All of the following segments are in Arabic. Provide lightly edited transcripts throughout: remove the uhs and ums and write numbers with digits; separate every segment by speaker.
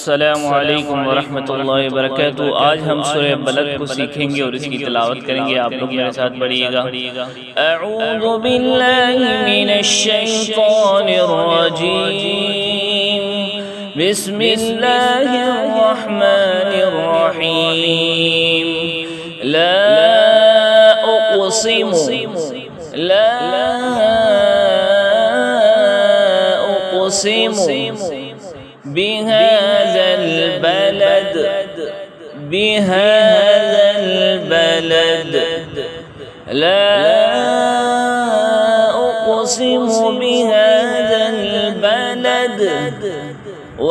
Speaker 1: अस्सलामु अलैकुम वरहमतुल्लाहि वबरकातुहू। आज हम सूरह बलद को सीखेंगे और इसकी तिलावत करेंगे। आप लोग मेरे साथ पढ़िएगा। अऊज़ु बिल्लाहि मिनश शैतानिर रजीम। बिस्मिल्लाहिर रहमानिर रहीम। ला उक़सिमु बिहाज़ल बलद ला उक़सिमु बिहाज़ल बलद व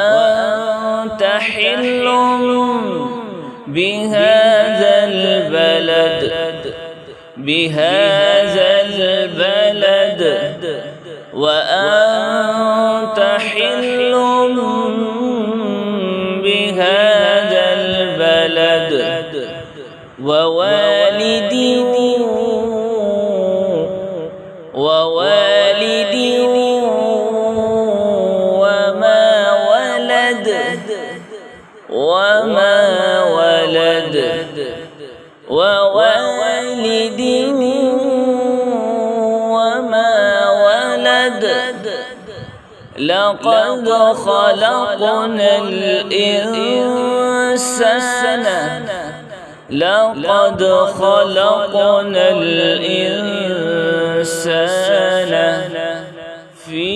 Speaker 1: अंत हिल्लुम बिहाज़ल बलद व अंत हिल्लुम बिहाज़ल बलद व वालिदिन वमा वलद ववालिदिन वमा वलद लक़द ख़लक़नल इंसान फ़ी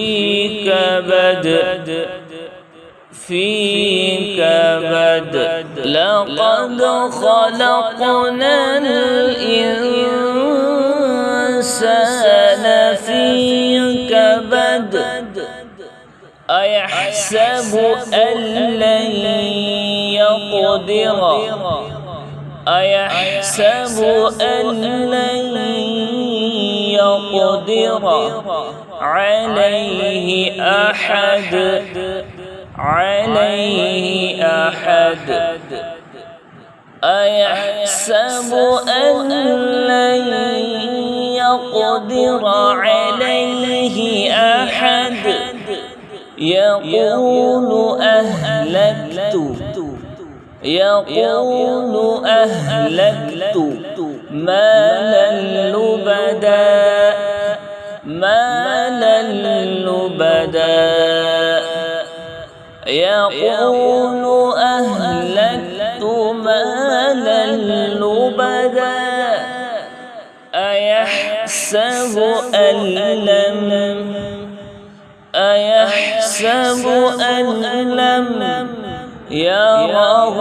Speaker 1: कबद लक़द ख़लक़नल इंसान फ़ी कबद अयहसबु अल्लन यक़दिर अलैहि अहद أيحسب أن لن يقدر عليه أحد يقول أهلكت مالا لبدا يقول أهلكت مالا لبدا أيحسب أن لم يره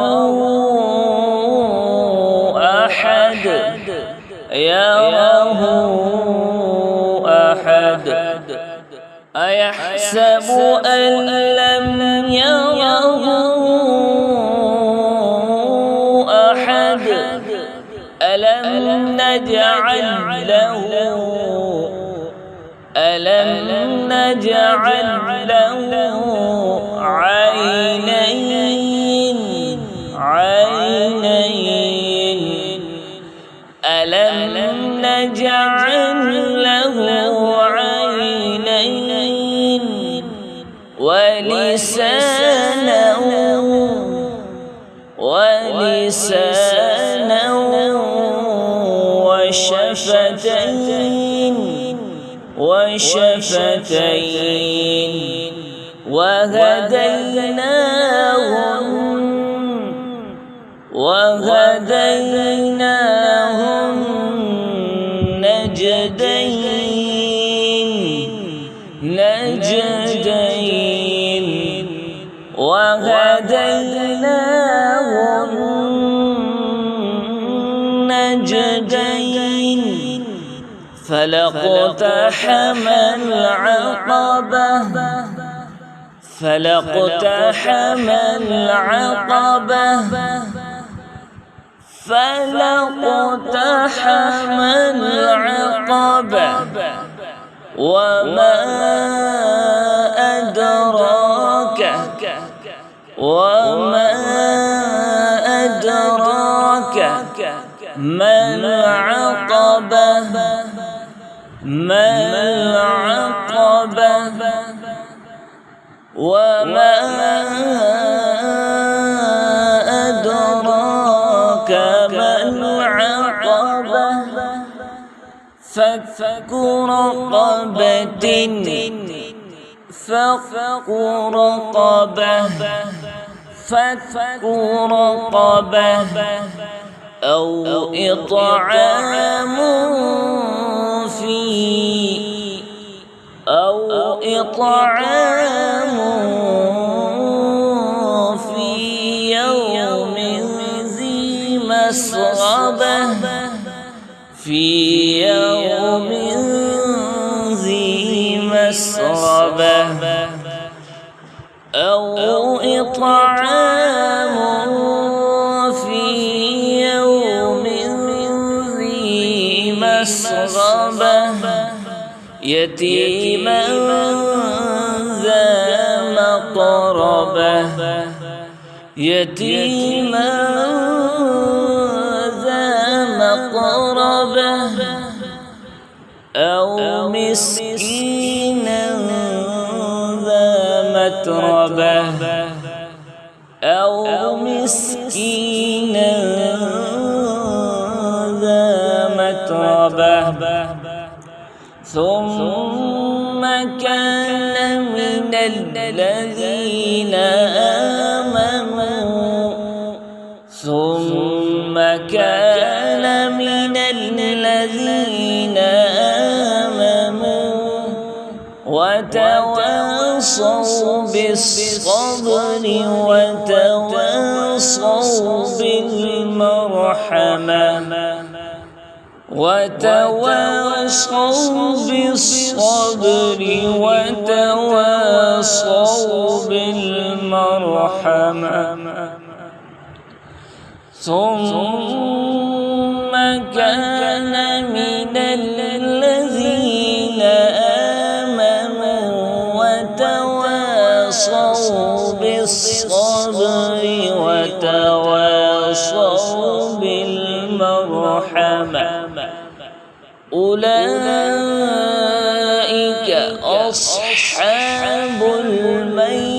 Speaker 1: أحد أيحسب أن لم يره أحد ألم نجعل له عينين ألم نجعل له عينين ولسانا وشفتين وهديناه النجدين فلاقتحم العقبة وما أدراك ما العقبة وما أدراك ما العقبة فك رقبة أو إطعام في يوم ذي مسغبة أو إطعام في يوم ذي مسغبة يتيما ذا مقربة أو مسكينا ذا متربة ثم كان من الذين آمنوا وتواصوا بالصبر وتواصوا بالمرحمة ثم كان من الذين آمنوا وتواصوا بالصبر وتواصوا بالمرحمة أولئك أصحاب الميمنة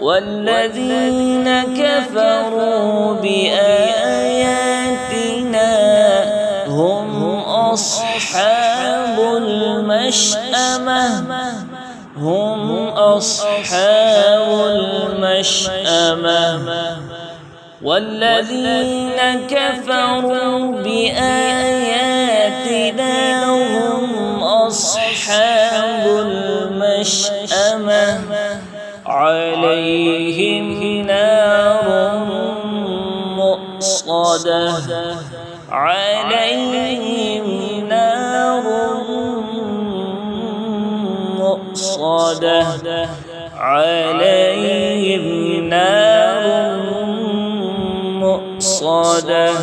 Speaker 1: والذين كفروا بآياتنا هم أصحاب المشأمة والذين كفروا بآياتنا هم أصحاب المشأمة عليهم نار مؤصدة